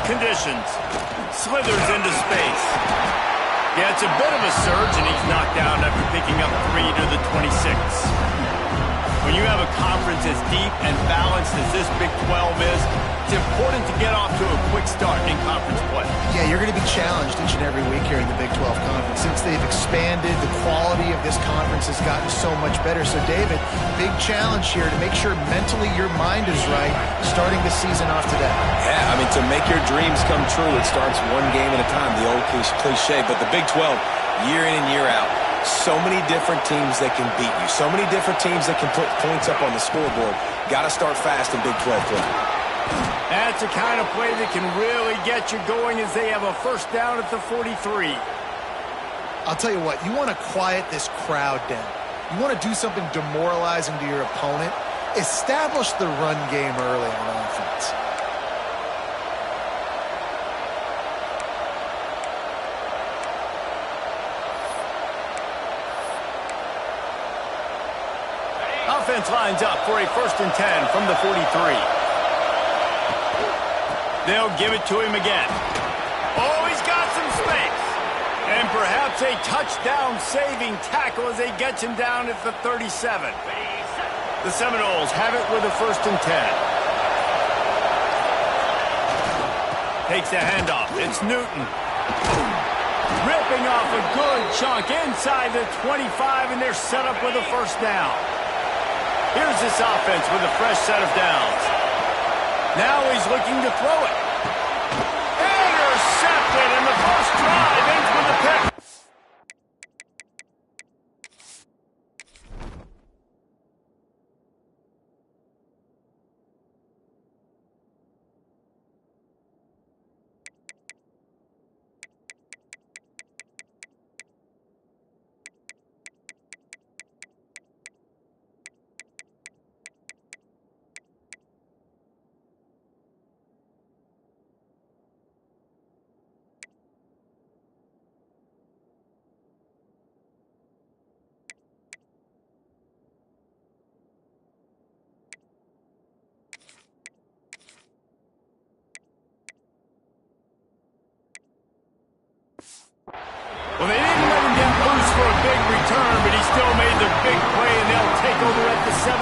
conditions. Slithers into space. Yeah, it's a bit of a surge, and he's knocked down after picking up 3 to the 26. When you have a conference as deep and balanced as this Big 12 is, it's important to get off to a quick start in conference play. Yeah, you're going to be challenged each and every week here in the Big 12 Conference. Since they've expanded, the quality of this conference has gotten so much better. So, David, big challenge here to make sure mentally your mind is right starting the season off today. Yeah, I mean, to make your dreams come true, it starts one game at a time, the old cliche. But the Big 12, year in and year out, so many different teams that can beat you. So many different teams that can put points up on the scoreboard. Got to start fast in Big 12 play. That's the kind of play that can really get you going as they have a first down at the 43. I'll tell you what, you want to quiet this crowd down. You want to do something demoralizing to your opponent. Establish the run game early on offense. Offense lines up for a 1st and 10 from the 43. They'll give it to him again. Oh, he's got some space. And perhaps a touchdown-saving tackle as they get him down at the 37. The Seminoles have it with a 1st and 10. Takes the handoff. It's Newton. Ripping off a good chunk inside the 25, and they're set up with a 1st down. Here's this offense with a fresh set of downs. Now he's looking to throw it. Intercepted, and the first drive ends with a pick. Well, they didn't let him get loose for a big return, but he still made the big play, and they'll take over at the 17.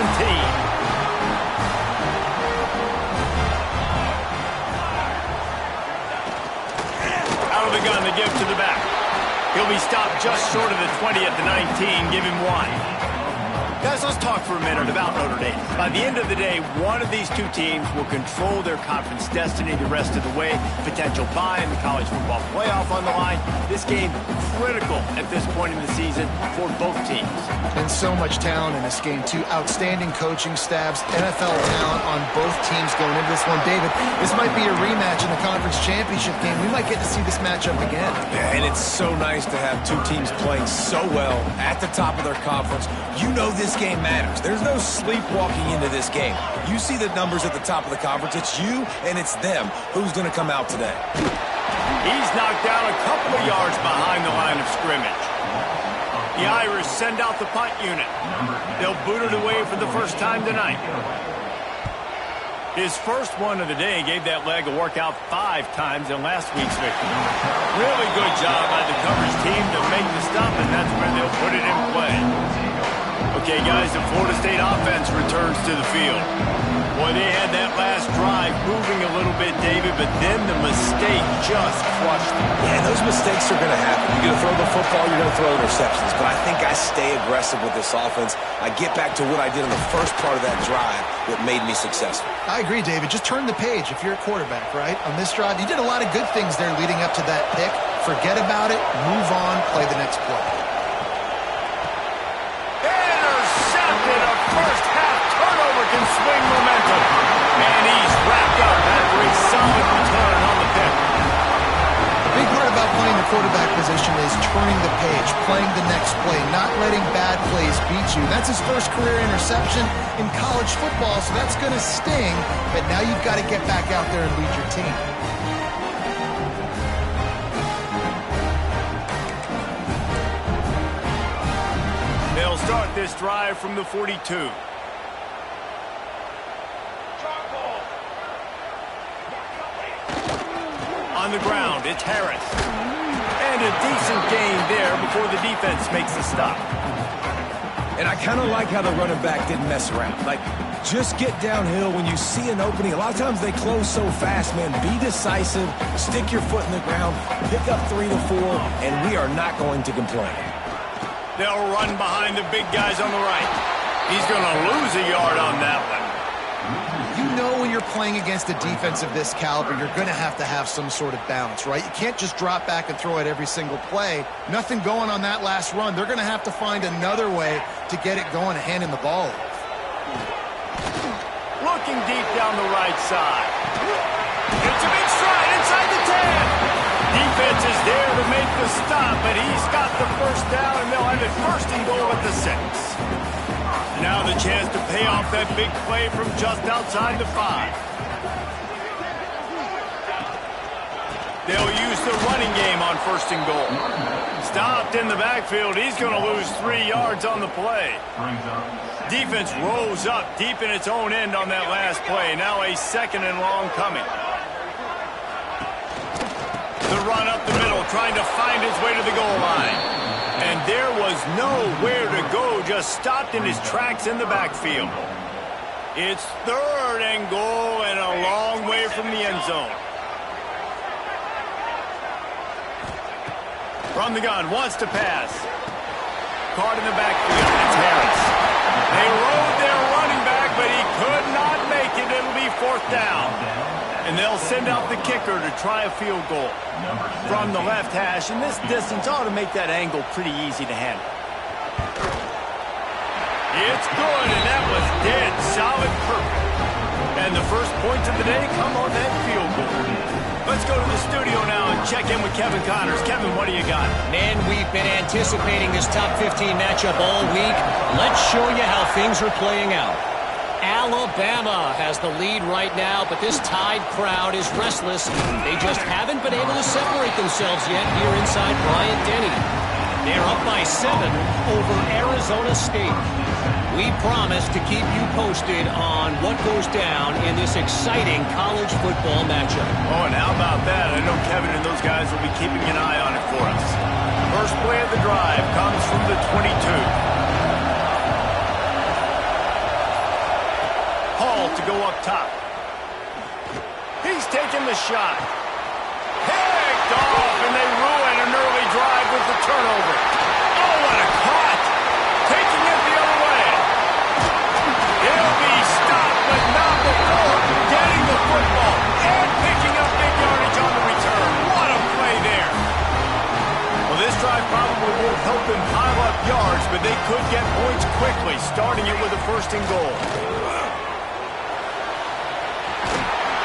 Out of the gun, they give to the back. He'll be stopped just short of the 20 at the 19. Give him 1. Guys, let's talk for a minute about Notre Dame. By the end of the day, one of these two teams will control their conference destiny the rest of the way. Potential bye in the college football playoff on the line. This game critical at this point in the season for both teams. And so much talent in this game, too. Outstanding coaching staffs, NFL talent on both teams going into this one. David, this might be a rematch in the conference championship game. We might get to see this matchup again. Yeah, and it's so nice to have two teams playing so well at the top of their conference. You know this game matters. There's no sleepwalking into this game. You see the numbers at the top of the conference. It's you and it's them. Who's going to come out today? He's knocked down a couple of yards behind the line of scrimmage. The Irish send out the punt unit. They'll boot it away for the first time tonight. His first one of the day gave that leg a workout 5 times in last week's victory. Really good job by the coverage team to make the stop, and that's where they'll put it in play. Okay, guys, the Florida State offense returns to the field. Boy, they had that last drive moving a little bit, David, but then the mistake just crushed them. Yeah, those mistakes are going to happen. You're going to throw the football, you're going to throw interceptions. But I think I stay aggressive with this offense. I get back to what I did in the first part of that drive that made me successful. I agree, David. Just turn the page if you're a quarterback, right? On this drive, you did a lot of good things there leading up to that pick. Forget about it, move on, play the next play. Intercepted! A first-half turnover can swing momentum. And he's wrapped up after a solid return on the pick. The big part about playing the quarterback position is turning the page, playing the next play, not letting bad plays beat you. That's his first career interception in college football, so that's going to sting. But now you've got to get back out there and lead your team. They'll start this drive from the 42. On the ground, it's Harris. And a decent gain there before the defense makes the stop. And I kind of like how the running back didn't mess around. Like, just get downhill when you see an opening. A lot of times they close so fast, man. Be decisive, stick your foot in the ground, pick up 3 to 4, and we are not going to complain. They'll run behind the big guys on the right. He's going to lose a yard on that one. You know when you're playing against a defense of this caliber, you're going to have some sort of balance, right? You can't just drop back and throw it every single play. Nothing going on that last run. They're going to have to find another way to get it going and handing the ball off. Looking deep down the right side. It's a big stride inside the 10. Defense is there to make the stop, but he's got the first down, and they'll have it first and goal at the 6. Now the chance to pay off that big play from just outside the 5. They'll use the running game on first and goal. Stopped in the backfield. He's going to lose 3 yards on the play. Defense rolls up deep in its own end on that last play. Now a 2nd and long coming. The run up the middle, trying to find his way to the goal line. And there was nowhere to go, just stopped in his tracks in the backfield. It's 3rd and goal and a long way from the end zone. From the gun, wants to pass. Caught in the backfield, it's Harris. They rode their running back, but he could not make it. It'll be 4th down. And they'll send out the kicker to try a field goal from the left hash. And this distance ought to make that angle pretty easy to handle. It's good, and that was dead, solid, perfect. And the first points of the day come on that field goal. Let's go to the studio now and check in with Kevin Connors. Kevin, what do you got? Man, we've been anticipating this top 15 matchup all week. Let's show you how things are playing out. Alabama has the lead right now, but this Tide crowd is restless. They just haven't been able to separate themselves yet here inside Bryant-Denny. They're up by 7 over Arizona State. We promise to keep you posted on what goes down in this exciting college football matchup. Oh, and how about that? I know Kevin and those guys will be keeping an eye on it for us. First play of the drive comes from the 22. To go up top. He's taking the shot. Picked off, and they ruin an early drive with the turnover. Oh, what a cut! Taking it the other way. He'll be stopped, but not before getting the football and picking up big yardage on the return. What a play there. Well, this drive probably won't help them pile up yards, but they could get points quickly, starting it with a 1st and goal.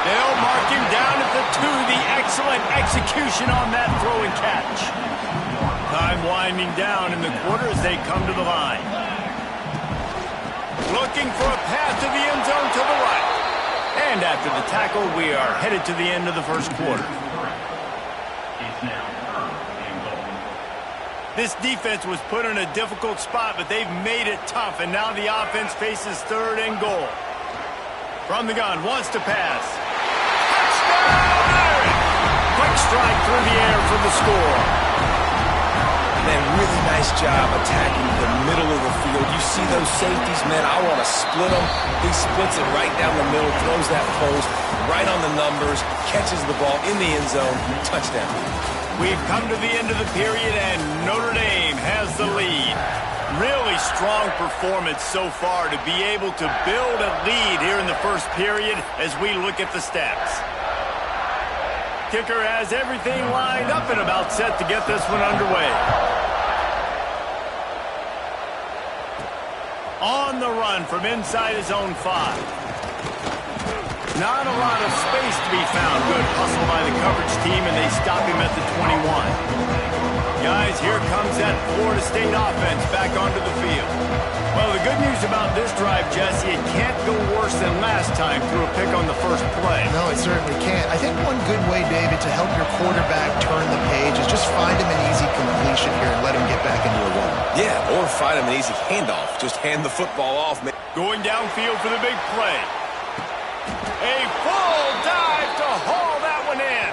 They'll mark him down at the 2. The excellent execution on that throw and catch. Time winding down in the quarter as they come to the line. Looking for a pass to the end zone to the right. And after the tackle, we are headed to the end of the first quarter. This defense was put in a difficult spot, but they've made it tough, and now the offense faces 3rd and goal. From the gun, wants to pass. Quick strike through the air for the score. Man, really nice job attacking the middle of the field. You see those safeties, man, I want to split them. He splits it right down the middle, throws that post, right on the numbers, catches the ball in the end zone, touchdown. We've come to the end of the period, and Notre Dame has the lead. Really strong performance so far to be able to build a lead here in the first period as we look at the stats. Kicker has everything lined up and about set to get this one underway. On the run from inside his own 5. Not a lot of space to be found. Good hustle by the coverage team, and they stop him at the 21. Guys, here comes that Florida State offense back onto the field. Well, the good news about this drive, Jesse, it can't go worse than last time through a pick on the first play. No, it certainly can't. I think one good way, David, to help your quarterback turn the page is just find him an easy completion here and let him get back into a run. Yeah, or find him an easy handoff. Just hand the football off. Going downfield for the big play. A full dive to haul that one in.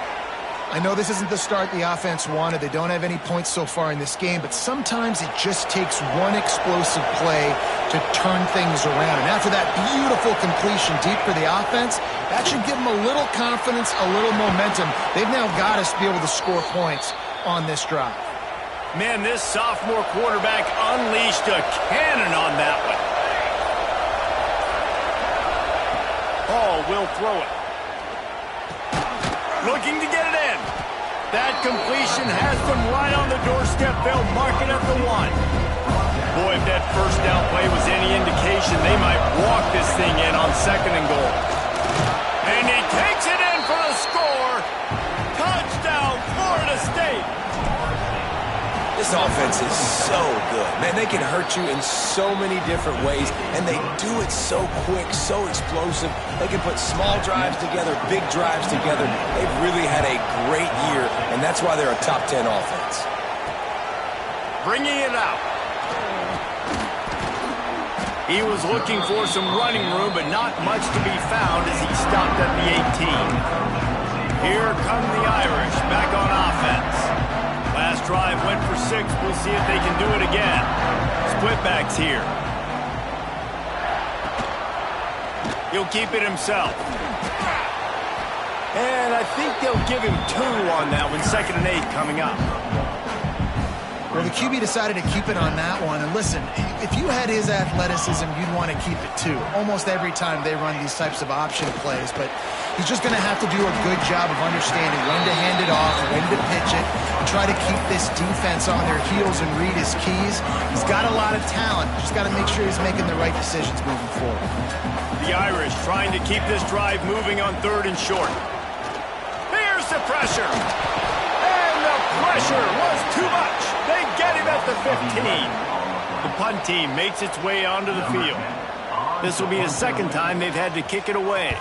I know this isn't the start the offense wanted. They don't have any points so far in this game, but sometimes it just takes one explosive play to turn things around. And after that beautiful completion deep for the offense, that should give them a little confidence, a little momentum. They've now got us to be able to score points on this drive. Man, this sophomore quarterback unleashed a cannon on that one. Hall will throw it. Looking to get it in. That completion has them right on the doorstep. They'll mark it at the 1. Boy, if that first down play was any indication, they might walk this thing in on 2nd and goal. And he takes it in for a score. Touchdown, Florida State. This offense is so good. Man, they can hurt you in so many different ways, and they do it so quick, so explosive. They can put small drives together, big drives together. They've really had a great year, and that's why they're a top 10 offense. Bringing it out. He was looking for some running room, but not much to be found as he stopped at the 18. Here come the Irish back on offense. Last drive went for 6. We'll see if they can do it again. Split backs here. He'll keep it himself. And I think they'll give him 2 on that one. 2nd and 8 coming up. Well, the QB decided to keep it on that one. And listen, if you had his athleticism, you'd want to keep it too. Almost every time they run these types of option plays. But he's just going to have to do a good job of understanding when to hand it off, when to pitch it, and try to keep this defense on their heels and read his keys. He's got a lot of talent. Just got to make sure he's making the right decisions moving forward. The Irish trying to keep this drive moving on 3rd and short. Here's the pressure. And the pressure was too much. They get him at the 15. The punt team makes its way onto the field. This will be the 2nd time they've had to kick it away.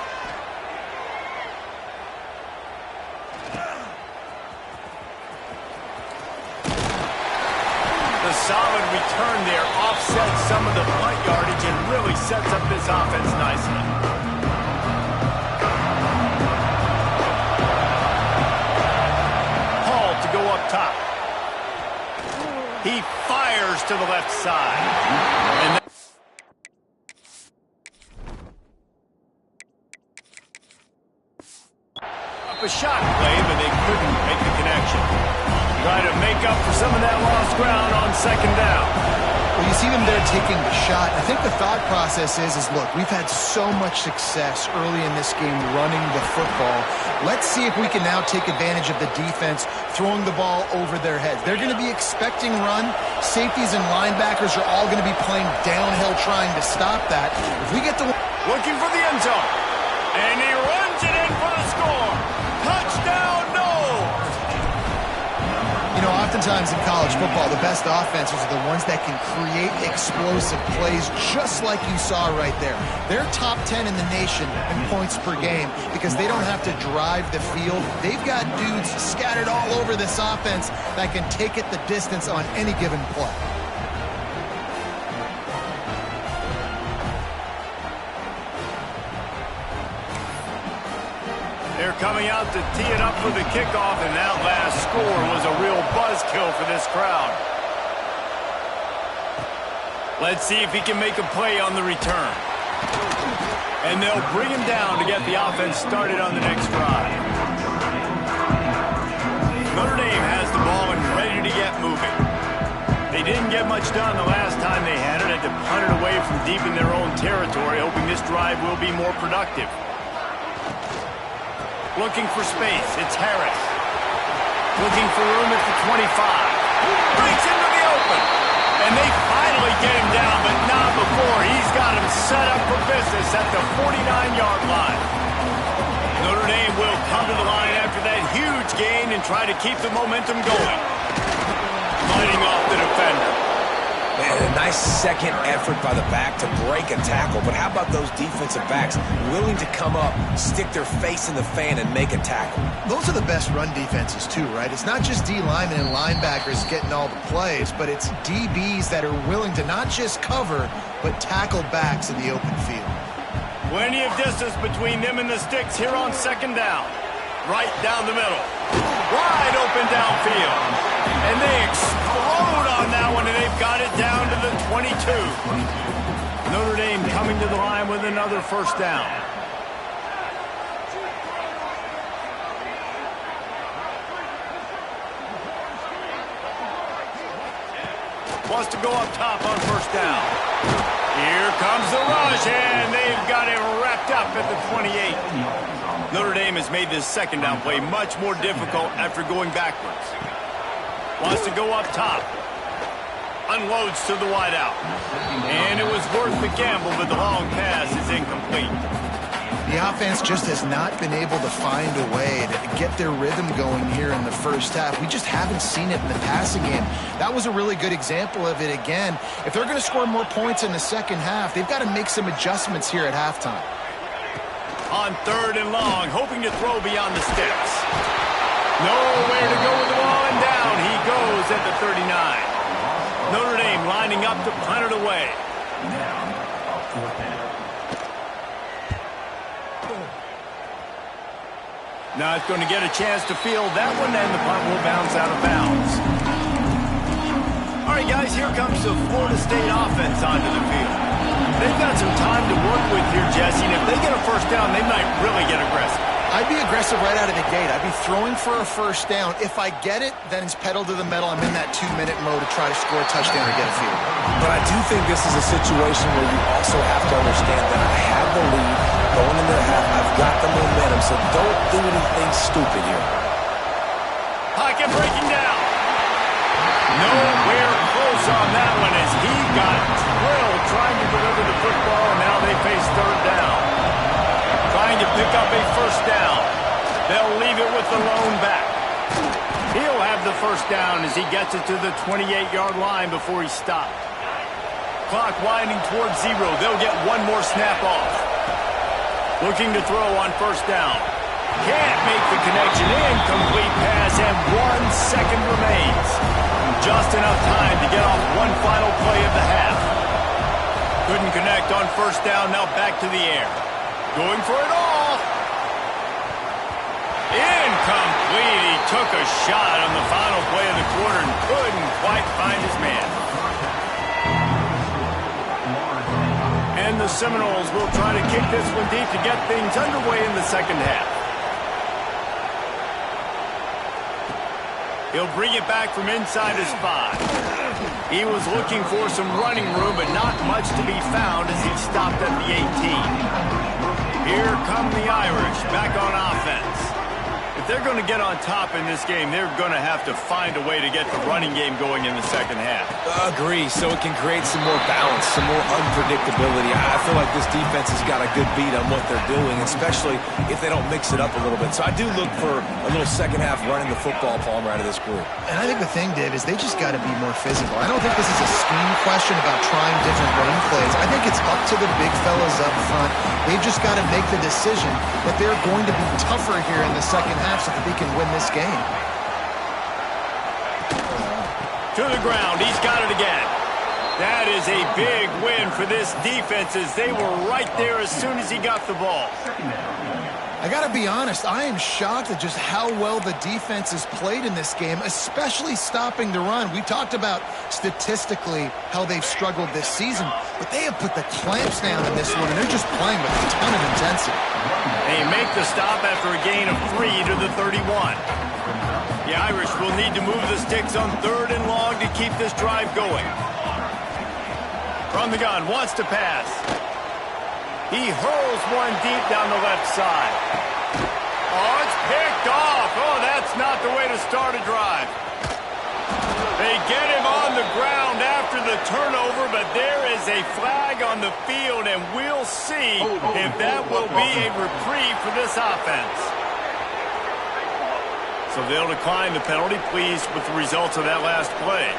The solid return there offsets some of the punt yardage and really sets up this offense nicely. Hall to go up top. He fires to the left side. And up a shot play, but they couldn't make the connection. Try to make up for some of that lost ground on 2nd down. Well, you see them there taking the shot. I think the thought process is look, we've had so much success early in this game running the football. Let's see if we can now take advantage of the defense throwing the ball over their heads. They're going to be expecting run. Safeties and linebackers are all going to be playing downhill trying to stop that. If we get the... Looking for the end zone. And he runs it in for the score. Touchdown, no! You know, oftentimes in college football, the best offenses are the ones that can create explosive plays just like you saw right there. They're top 10 in the nation in points per game because they don't have to drive the field. They've got dudes scattered all over this offense that can take it the distance on any given play. They're coming out to tee it up for the kickoff, and that last score was a real buzzkill for this crowd. Let's see if he can make a play on the return. And they'll bring him down to get the offense started on the next drive. Notre Dame has the ball and ready to get moving. They didn't get much done the last time they had it. Had to punt it away from deep in their own territory, hoping this drive will be more productive. Looking for space. It's Harris. Looking for room at the 25. Breaks into the open. And they finally get him down, but not before. He's got him set up for business at the 49-yard line. Notre Dame will come to the line after that huge gain and try to keep the momentum going. Fighting off the defender. Man, a nice second effort by the back to break a tackle. But how about those defensive backs willing to come up, stick their face in the fan, and make a tackle? Those are the best run defenses too, right? It's not just D linemen and linebackers getting all the plays, but it's DBs that are willing to not just cover, but tackle backs in the open field. Plenty of distance between them and the sticks here on 2nd down. Right down the middle. Wide open downfield. And they explode on that one, and they've got it down to the 22. Notre Dame coming to the line with another first down. Wants to go up top on first down. Here comes the rush, and they've got it wrapped up at the 28. Notre Dame has made this second down play much more difficult after going backwards. Wants to go up top. Unloads to the wideout. And it was worth the gamble, but the long pass is incomplete. The offense just has not been able to find a way to get their rhythm going here in the first half. We just haven't seen it in the passing game. That was a really good example of it again. If they're going to score more points in the second half, they've got to make some adjustments here at halftime. On third and long, hoping to throw beyond the sticks. Nowhere to go with the ball, and down he goes at the 39. Notre Dame lining up to punt it away. Now it's going to get a chance to field that one, and the punt will bounce out of bounds. All right, guys, here comes the Florida State offense onto the field. They've got some time to work with here, Jesse, and if they get a first down, they might really get aggressive. I'd be aggressive right out of the gate. I'd be throwing for a first down. If I get it, then it's pedal to the metal. I'm in that 2-minute mode to try to score a touchdown or get a field. But I do think this is a situation where you also have to understand that I have the lead going into the half. I've got the momentum, so don't do anything stupid here. Pocket breaking down. Nowhere close on that one as he got drilled trying to deliver the football, and now they face third down. Trying to pick up a first down. They'll leave it with the lone back. He'll have the first down as he gets it to the 28-yard line before he stopped. Clock winding towards 0. They'll get one more snap off. Looking to throw on first down. Can't make the connection. Incomplete pass, and 1 second remains. Just enough time to get off one final play of the half. Couldn't connect on first down. Now back to the air. Going for it all. Incomplete. He took a shot on the final play of the quarter and couldn't quite find his man. And the Seminoles will try to kick this one deep to get things underway in the second half. He'll bring it back from inside his 5. He was looking for some running room, but not much to be found as he stopped at the 18. Here come the Irish back on offense. If they're going to get on top in this game, they're going to have to find a way to get the running game going in the second half. Agree, so it can create some more balance, some more unpredictability. I feel like this defense has got a good beat on what they're doing, especially if they don't mix it up a little bit. So I do look for a little second half running the football, Palmer, out of this group. And I think the thing, Dave, is they just got to be more physical. I don't think this is a scheme question about trying different run plays. I think it's up to the big fellas up front. They've just got to make the decision that they're going to be tougher here in the second half so that they can win this game. To the ground. He's got it again. That is a big win for this defense as they were right there as soon as he got the ball. I got to be honest, I am shocked at just how well the defense has played in this game, especially stopping the run. We talked about statistically how they've struggled this season, but they have put the clamps down in this one, and they're just playing with a ton of intensity. They make the stop after a gain of 3 to the 31. The Irish will need to move the sticks on third and long to keep this drive going. From the gun, wants to pass. He hurls one deep down the left side. Oh, it's picked off. Oh, that's not the way to start a drive. They get him on the ground after the turnover, but there is a flag on the field, and we'll see if that will be a reprieve for this offense. So they'll decline the penalty, pleased with the results of that last play.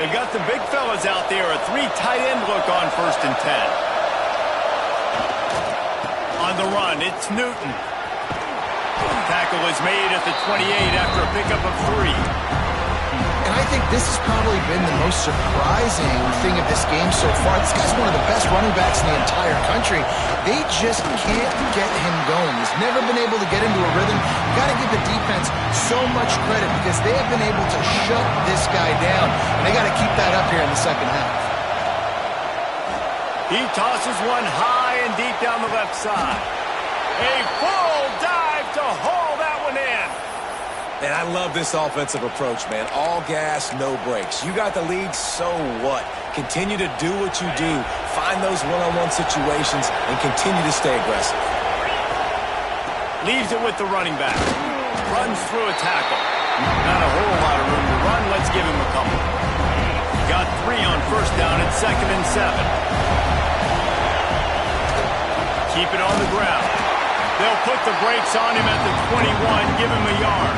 They've got the big fellas out there, a 3 tight end look on 1st and 10. On the run, it's Newton. Tackle is made at the 28 after a pickup of 3. And I think this has probably been the most surprising thing of this game so far. This guy's one of the best running backs in the entire country. They just can't get him going. He's never been able to get into a rhythm. You got to give the defense so much credit because they have been able to shut this guy down. And they got to keep that up here in the second half. He tosses one high and deep down the left side. A full dive to haul that one in. And I love this offensive approach, man. All gas, no brakes. You got the lead, so what? Continue to do what you do. Find those one-on-one situations and continue to stay aggressive. Leaves it with the running back. Runs through a tackle. Not a whole lot of room to run. Let's give him a couple. Got 3 on first down at 2nd and 7. Keep it on the ground. They'll put the brakes on him at the 21, give him a yard.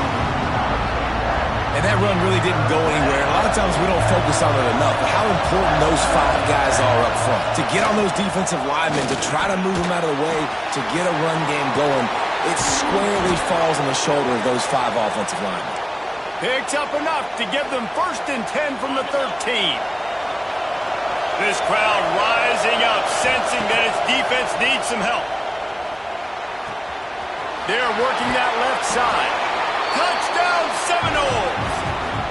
And that run really didn't go anywhere. A lot of times we don't focus on it enough, but how important those 5 guys are up front. To get on those defensive linemen, to try to move them out of the way, to get a run game going, it squarely falls on the shoulder of those 5 offensive linemen. Picks up enough to give them 1st and 10 from the 13. This crowd rising up, sensing that its defense needs some help. They're working that left side. Touchdown Seminoles!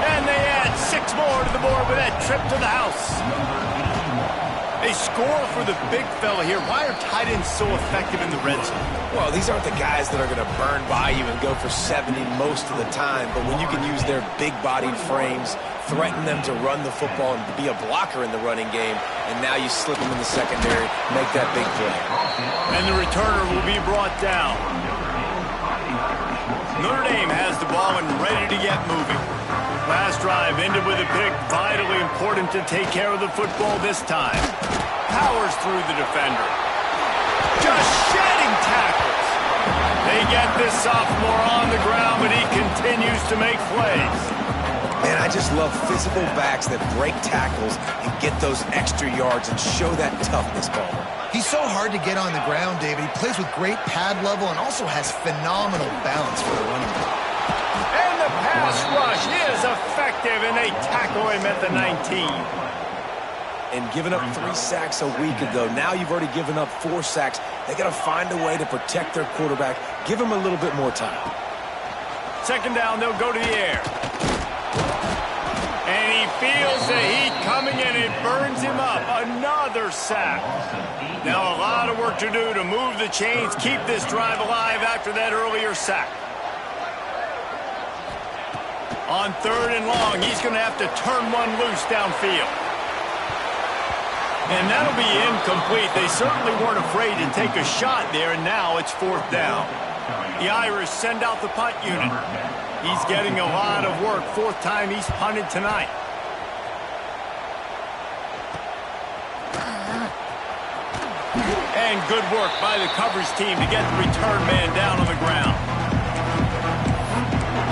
And they add 6 more to the board with that trip to the house. They score for the big fella here. Why are tight ends so effective in the red zone? Well, these aren't the guys that are going to burn by you and go for 70 most of the time, but when you can use their big-bodied frames, threaten them to run the football and be a blocker in the running game, and now you slip them in the secondary, make that big play. And the returner will be brought down. Notre Dame has the ball and ready to get moving. Last drive ended with a pick. Vitally important to take care of the football this time. Powers through the defender. Just shedding tackles. They get this sophomore on the ground, but he continues to make plays. Man, I just love physical backs that break tackles and get those extra yards and show that toughness, Palmer. He's so hard to get on the ground, David. He plays with great pad level and also has phenomenal balance for the running back. And the pass rush is effective, and they tackle him at the 19. And giving up 3 sacks a week ago, now you've already given up 4 sacks. They got to find a way to protect their quarterback. Give him a little bit more time. 2nd down, they'll go to the air. And he feels the heat coming and it burns him up. Another sack. Now a lot of work to do to move the chains, keep this drive alive after that earlier sack. On 3rd and long, he's going to have to turn one loose downfield. And that'll be incomplete. They certainly weren't afraid to take a shot there, and now it's 4th down. The Irish send out the punt unit. He's getting a lot of work. 4th time he's punted tonight. And good work by the coverage team to get the return man down on the ground.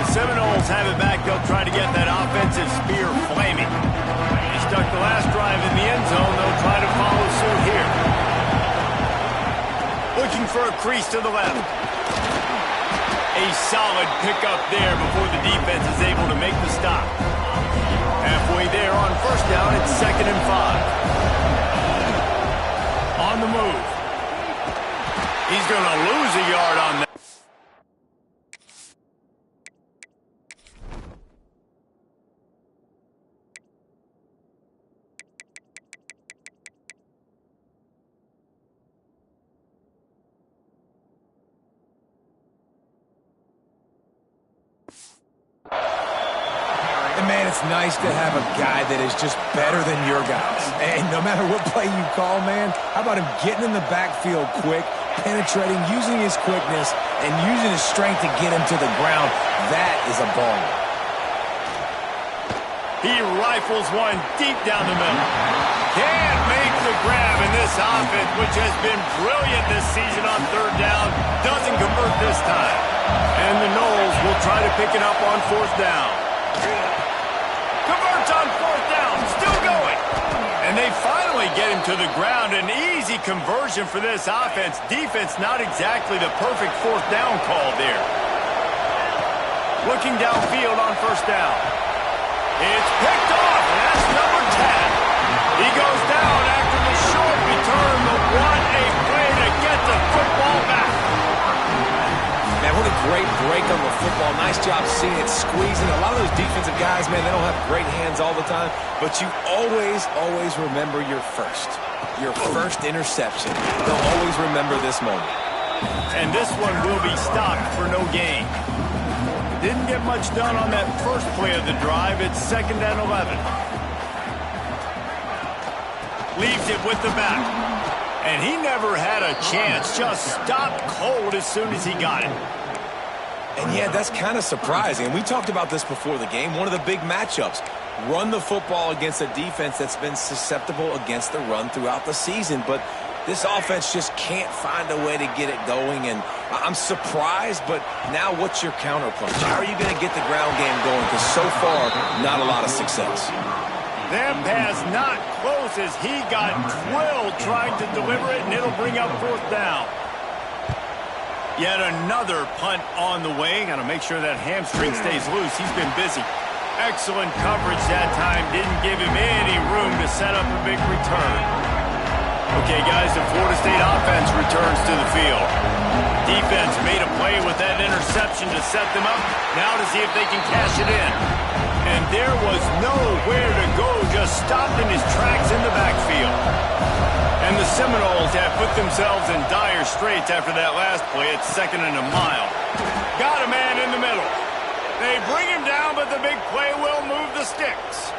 The Seminoles have it back. They'll try to get that offensive spear flaming. They stuck the last drive in the end zone. They'll try to follow suit here. Looking for a crease to the left. A solid pickup there before the defense is able to make the stop. Halfway there on 1st down, it's 2nd and 5. On the move. He's going to lose a yard on that. Man, it's nice to have a guy that is just better than your guys. And no matter what play you call, man, how about him getting in the backfield quick, penetrating, using his quickness, and using his strength to get him to the ground? That is a baller. He rifles one deep down the middle. Can't make the grab in this offense, which has been brilliant this season on 3rd down. Doesn't convert this time. And the Noles will try to pick it up on 4th down. Converts on 4th down, still going. And they finally get him to the ground. An easy conversion for this offense. Defense not exactly the perfect 4th down call there. Looking downfield on 1st down. It's picked off, and that's number 10. He goes down after the short return, but what a play to get the football back. Man, what a great break on the football. Nice job seeing it squeezing. A lot of those defensive guys, man, they don't have great hands all the time, but you always remember your first interception. They'll always remember this moment. And this one will be stopped for no gain. Didn't get much done on that first play of the drive. It's 2nd and 11. Leaves it with the back. And he never had a chance. Just stopped cold as soon as he got it. And yeah, that's kind of surprising. And we talked about this before the game. One of the big matchups. Run the football against a defense that's been susceptible against the run throughout the season. But this offense just can't find a way to get it going. And I'm surprised, but now what's your counterpunch? How are you going to get the ground game going? Because so far, not a lot of success. That pass not close as he got drilled trying to deliver it, and it'll bring up 4th down. Yet another punt on the way. Got to make sure that hamstring stays loose. He's been busy. Excellent coverage that time. Didn't give him any room to set up a big return. Okay, guys, the Florida State offense returns to the field. Defense made a play with that interception to set them up. Now to see if they can cash it in. And there was nowhere to go, just stopped in his tracks in the backfield. And the Seminoles have put themselves in dire straits after that last play. It's 2nd and a mile. Got a man in the middle. They bring him down, but the big play will move the sticks.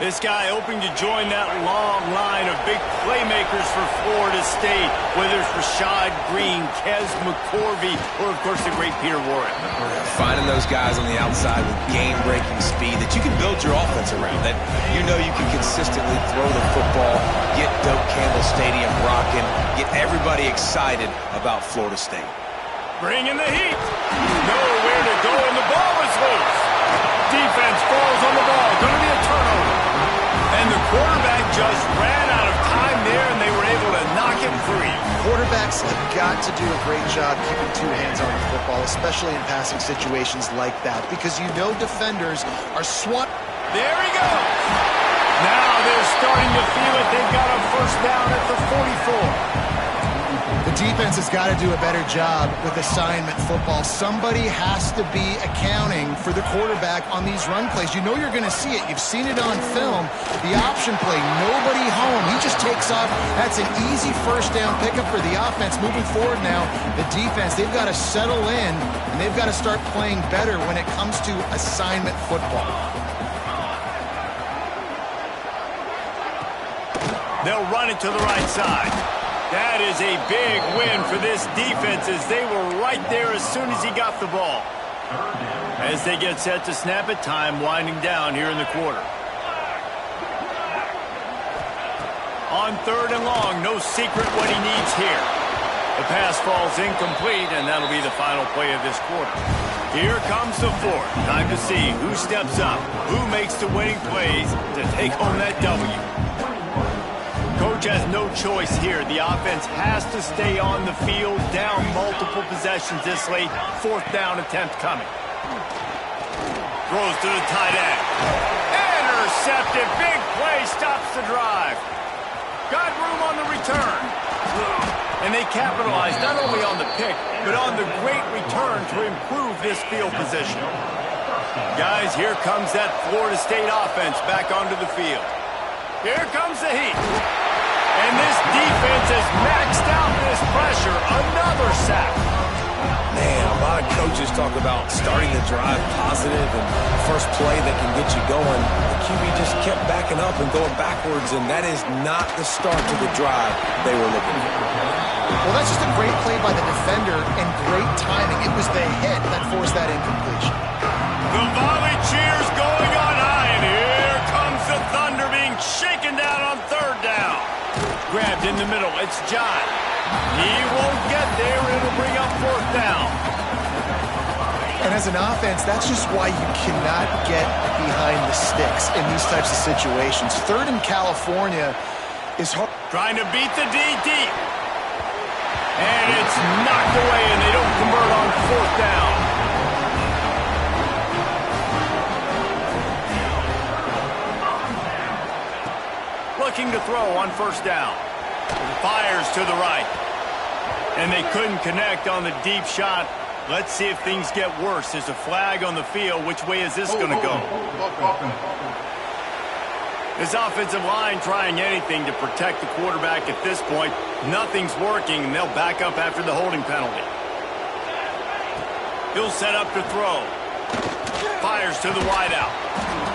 This guy hoping to join that long line of big playmakers for Florida State, whether it's Rashad Green, Kez McCorvey, or, of course, the great Peter Warren. Finding those guys on the outside with game-breaking speed that you can build your offense around, that you know you can consistently throw the football, get Doak Campbell Stadium rocking, get everybody excited about Florida State. Bring in the heat. Nowhere to go, and the ball is loose. Defense falls on the ball. Going to be a turnover. And the quarterback just ran out of time there, and they were able to knock it free. Quarterbacks have got to do a great job keeping 2 hands on the football, especially in passing situations like that, because you know defenders are There he goes. Now they're starting to feel it. They've got a 1st down at the 44. The defense has got to do a better job with assignment football. Somebody has to be accounting for the quarterback on these run plays. You know you're going to see it. You've seen it on film. The option play, nobody home. He just takes off. That's an easy 1st down pickup for the offense. Moving forward now, the defense, they've got to settle in, and they've got to start playing better when it comes to assignment football. They'll run it to the right side. That is a big win for this defense as they were right there as soon as he got the ball. As they get set to snap it, time winding down here in the quarter. On 3rd and long, no secret what he needs here. The pass falls incomplete, and that'll be the final play of this quarter. Here comes the 4th. Time to see who steps up, who makes the winning plays to take home that W. Coach has no choice here. The offense has to stay on the field, down multiple possessions this late. 4th down attempt coming. Throws to the tight end. Intercepted. Big play stops the drive. Got room on the return. And they capitalized not only on the pick, but on the great return to improve this field position. Guys, here comes that Florida State offense back onto the field. Here comes the heat. And this defense has maxed out this pressure. Another sack. Man, a lot of coaches talk about starting the drive positive and first play that can get you going. The QB just kept backing up and going backwards, and that is not the start to the drive they were looking for. Well, that's just a great play by the defender and great timing. It was the hit that forced that incompletion. The volley cheers going on high, and here comes the Thunder being shaken down on 3rd down. Grabbed in the middle. It's John. He won't get there. It'll bring up 4th down. And as an offense, that's just why you cannot get behind the sticks in these types of situations. 3rd in California is hard. Trying to beat the D deep. And it's knocked away, and they don't convert on 4th down. Pitching to throw on first down. Fires to the right. And they couldn't connect on the deep shot. Let's see if things get worse. There's a flag on the field. Which way is this going to go? This offensive line trying anything to protect the quarterback at this point. Nothing's working, and they'll back up after the holding penalty. He'll set up to throw. Fires to the wideout.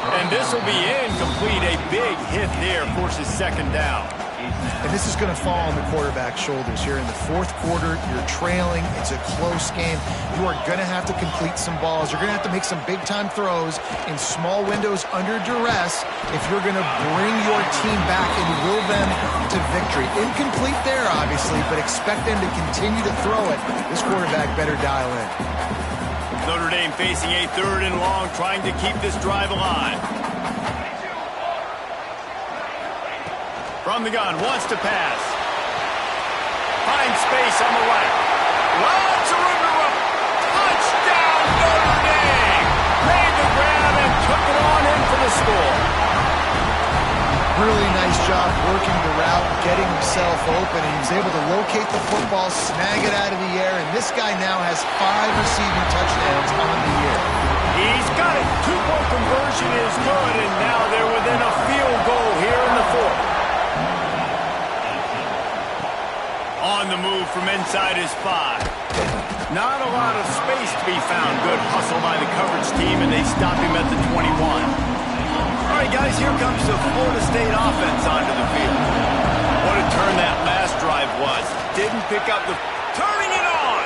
And this will be incomplete. A big hit there forces second down. And this is going to fall on the quarterback's shoulders here in the fourth quarter. You're trailing. It's a close game. You are going to have to complete some balls. You're going to have to make some big-time throws in small windows under duress if you're going to bring your team back and will them to victory. Incomplete there, obviously, but expect them to continue to throw it. This quarterback better dial in. Notre Dame facing a 3rd and long, trying to keep this drive alive. From the gun, wants to pass. Finds space on the right. Lots of room to run. Touchdown, Notre Dame! Made the grab and took it on in for the score. Really nice job working the route, getting himself open, and he was able to locate the football, snag it out of the air, and this guy now has 5 receiving touchdowns on the year. He's got it. 2-point conversion is good, and now they're within a field goal here in the 4th. On the move from inside his 5. Not a lot of space to be found. Good hustle by the coverage team, and they stop him at the 21. All right, guys, here comes the Florida State offense onto the field. What a turn that last drive was. Didn't pick up the... Turning it on!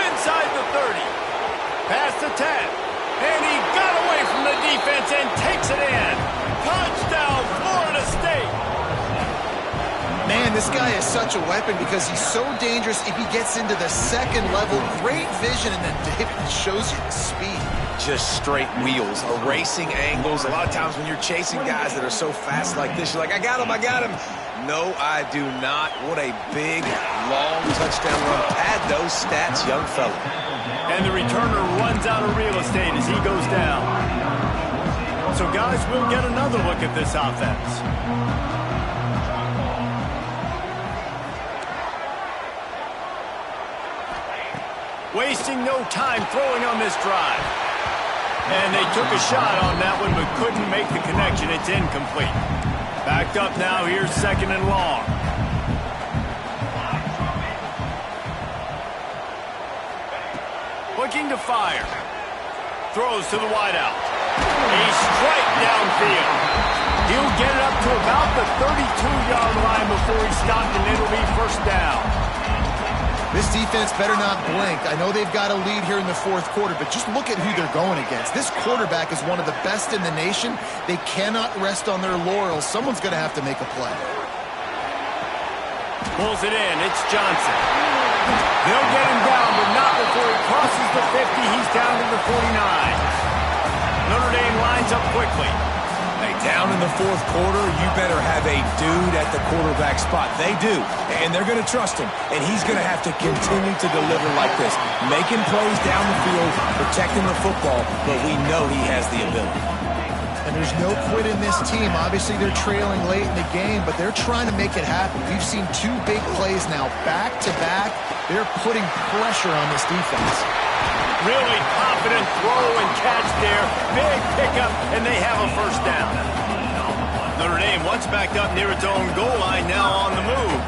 Inside the 30. Past the 10. And he got away from the defense and takes it in. Touchdown, Florida State! Man, this guy is such a weapon because he's so dangerous if he gets into the second level. Great vision, and then David shows you the speed. Just straight wheels, erasing angles. A lot of times when you're chasing guys that are so fast like this, you're like, I got him, I got him. No, I do not. What a big, long touchdown run. Pad those stats, young fella. And the returner runs out of real estate as he goes down. So, guys, we'll get another look at this offense. Wasting no time throwing on this drive. And they took a shot on that one but couldn't make the connection. It's incomplete. Backed up now. Here's 2nd and long. Looking to fire. Throws to the wideout. A strike downfield. He'll get it up to about the 32-yard line before he's stopped, and it'll be first down. This defense better not blink. I know they've got a lead here in the 4th quarter, but just look at who they're going against. This quarterback is one of the best in the nation. They cannot rest on their laurels. Someone's going to have to make a play. Pulls it in. It's Johnson. They'll get him down, but not before he crosses the 50. He's down to the 49. Notre Dame lines up quickly. Hey, down in the 4th quarter, you better have a dude at the quarterback spot. They do, and they're going to trust him, and he's going to have to continue to deliver like this, making plays down the field, protecting the football, but we know he has the ability. And there's no quit in this team. Obviously, they're trailing late in the game, but they're trying to make it happen. We've seen 2 big plays now, back-to-back. They're putting pressure on this defense. Really confident throw and catch there. Big pickup, and they have a first down. Notre Dame once backed up near its own goal line, now on the move.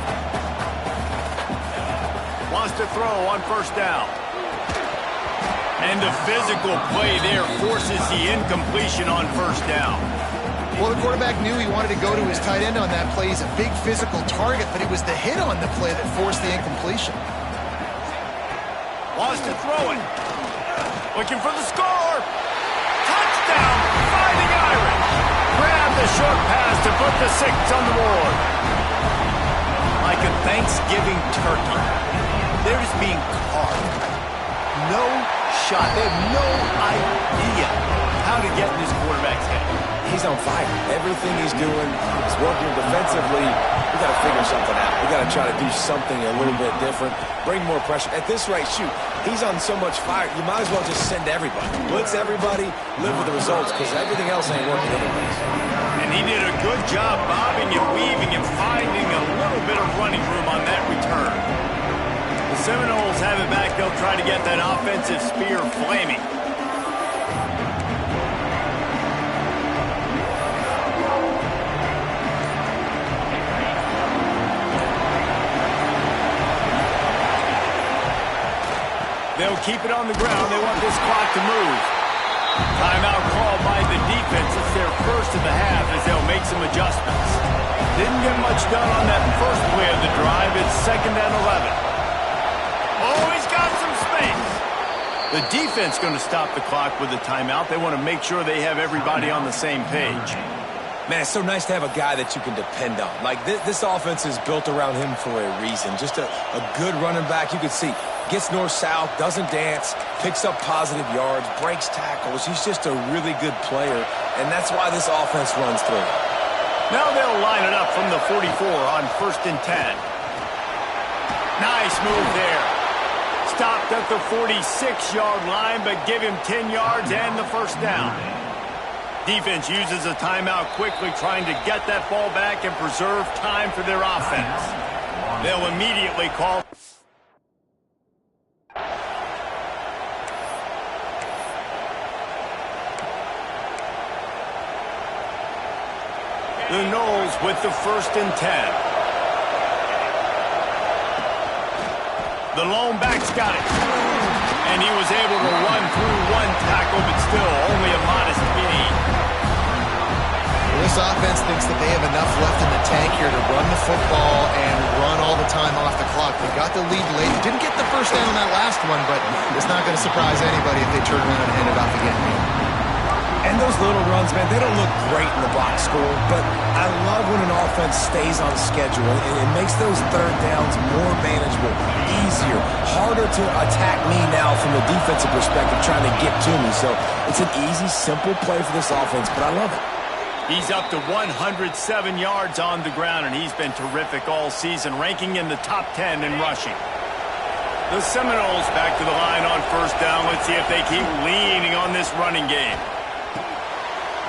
Wants to throw on first down. And the physical play there forces the incompletion on first down. Well, the quarterback knew he wanted to go to his tight end on that play. He's a big physical target, but it was the hit on the play that forced the incompletion. Wants to throw it. Looking for the score. Touchdown, Fighting Irish. Grab the short pass to put the 6 on the board. Like a Thanksgiving turkey, they're just being carved. No shot. They have no idea how to get in this quarterback's head. He's on fire. Everything he's doing is working defensively. We got to figure something out. We got to try to do something a little bit different, bring more pressure. At this rate, shoot, he's on so much fire, you might as well just send everybody. Blitz everybody, live with the results, because everything else ain't working anyways. And he did a good job bobbing and weaving and finding a little bit of running room on that return. The Seminoles have it back. They'll try to get that offensive spear flaming. They'll keep it on the ground. They want this clock to move. Timeout called by the defense. It's their first of the half as they'll make some adjustments. Didn't get much done on that first play of the drive. It's 2nd and 11. Oh, he's got some space. The defense going to stop the clock with a timeout. They want to make sure they have everybody on the same page. Man, it's so nice to have a guy that you can depend on. Like, this offense is built around him for a reason. Just a good running back. You can see, gets north-south, doesn't dance, picks up positive yards, breaks tackles. He's just a really good player, and that's why this offense runs through. Now they'll line it up from the 44 on 1st and 10. Nice move there. Stopped at the 46-yard line, but give him 10 yards and the first down. Defense uses a timeout quickly, trying to get that ball back and preserve time for their offense. They'll immediately call. The Noles with the 1st and 10. The lone back's got it. And he was able to run through one tackle, but still only a modest gain. This offense thinks that they have enough left in the tank here to run the football and run all the time off the clock. They got the lead late. Didn't get the first down on that last one, but it's not going to surprise anybody if they turn around and hand it off again. And those little runs, man, they don't look great in the box score, but I love when an offense stays on schedule, and it makes those third downs more manageable, easier, harder to attack me now from a defensive perspective trying to get to me. So it's an easy, simple play for this offense, but I love it. He's up to 107 yards on the ground, and he's been terrific all season, ranking in the top 10 in rushing. The Seminoles back to the line on 1st down. Let's see if they keep leaning on this running game.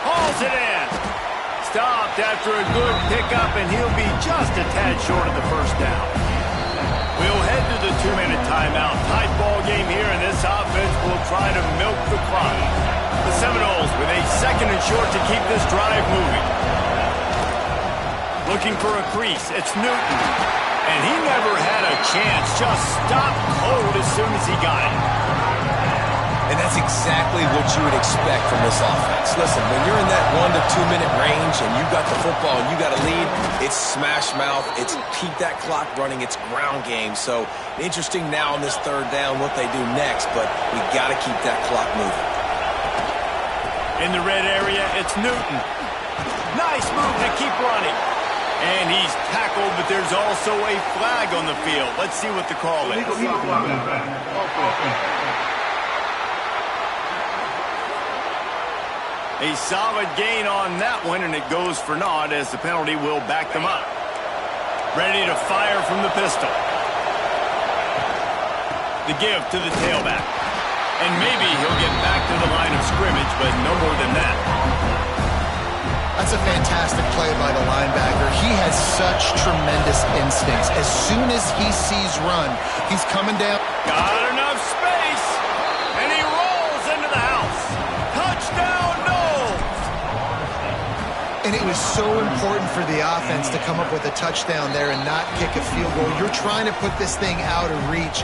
Hauls it in. Stopped after a good pickup, and he'll be just a tad short of the first down. We'll head to the 2-minute timeout. Tight ball game here, and this offense will try to milk the clock. The Seminoles with a 2nd and short to keep this drive moving. Looking for a crease. It's Newton. And he never had a chance. Just stopped cold as soon as he got it. And that's exactly what you would expect from this offense. Listen, when you're in that 1 to 2 minute range and you got the football and you got a lead, it's smash mouth, it's keep that clock running, it's ground game. So interesting now on this 3rd down what they do next, but we got to keep that clock moving. In the red area, it's Newton. Nice move to keep running. And he's tackled, but there's also a flag on the field. Let's see what the call is. A solid gain on that one, and it goes for naught as the penalty will back them up. Ready to fire from the pistol. The give to the tailback. And maybe he'll get back to the line of scrimmage, but no more than that. That's a fantastic play by the linebacker. He has such tremendous instincts. As soon as he sees run, he's coming down. Got enough space, and he rolls into the house. Touchdown, Noles! And it was so important for the offense to come up with a touchdown there and not kick a field goal. You're trying to put this thing out of reach.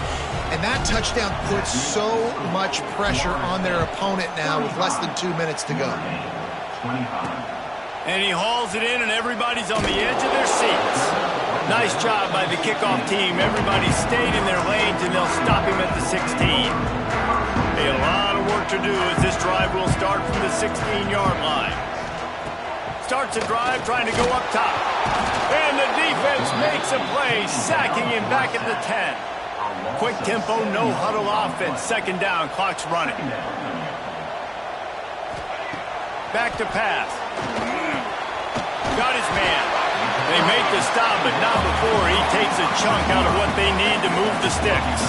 And that touchdown puts so much pressure on their opponent now with less than 2 minutes to go. And he hauls it in, and everybody's on the edge of their seats. Nice job by the kickoff team. Everybody stayed in their lanes, and they'll stop him at the 16. A lot of work to do as this drive will start from the 16-yard line. Starts a drive trying to go up top. And the defense makes a play, sacking him back at the 10. Quick tempo, no huddle offense. 2nd down, clock's running. Back to pass. Got his man. They make the stop, but not before he takes a chunk out of what they need to move the sticks.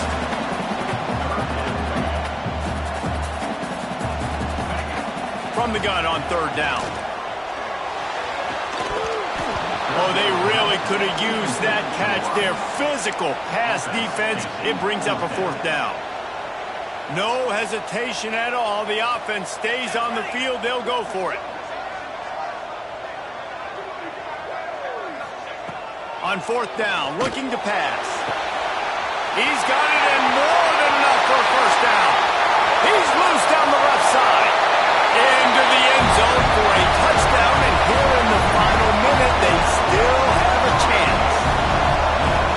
From the gun on third down. Oh, they really could have used that catch there. Physical pass defense. It brings up a fourth down. No hesitation at all. The offense stays on the field. They'll go for it. On fourth down, looking to pass. He's got it and more than enough for a first down. He's loose down the left side. Into the end zone for a touchdown, and here in the final minute, they still have a chance.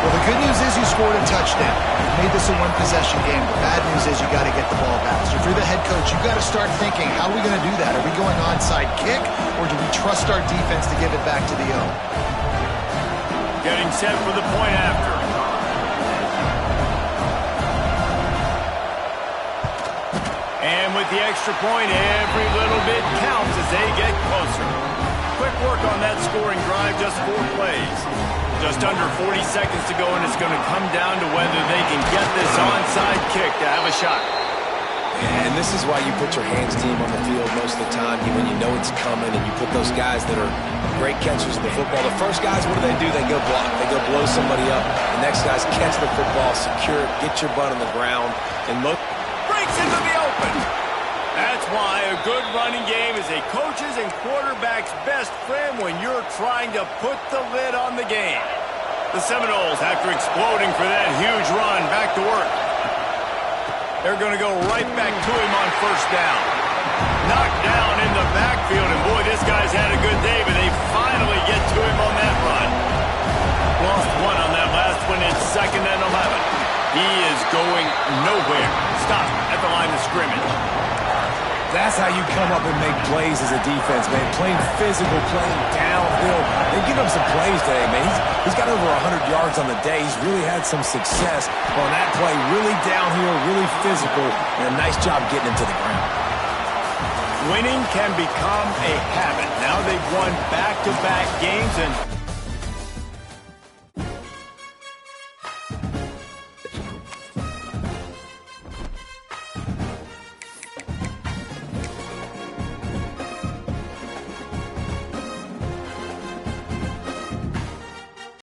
Well, the good news is you scored a touchdown. You made this a one-possession game. The bad news is you got to get the ball back. So if you're the head coach, you've got to start thinking, how are we going to do that? Are we going onside kick, or do we trust our defense to give it back to the O? Getting set for the point after. And with the extra point, every little bit counts as they get closer. Quick work on that scoring drive, just 4 plays. Just under 40 seconds to go, and it's going to come down to whether they can get this onside kick to have a shot. And this is why you put your hands team on the field most of the time when you know it's coming, and you put those guys that are great catchers of the football. The first guys, what do? They go block. They go blow somebody up. The next guys catch the football, secure it, get your butt on the ground, and look. Breaks into the open. That's why a good running game is a coach's and quarterback's best friend when you're trying to put the lid on the game. The Seminoles, after exploding for that huge run, back to work. They're going to go right back to him on first down. Knocked down in the backfield, and boy, this guy's had a good day, but they finally get to him on that run. Lost one on that last one. It's 2nd and 11. He is going nowhere. Stop at the line of scrimmage. That's how you come up and make plays as a defense, man. Playing physical, playing downhill. They give him some plays today, man. He's got over 100 yards on the day. He's really had some success on that play. Really downhill, really physical, and a nice job getting him to the ground. Winning can become a habit. Now they've won back-to-back games, and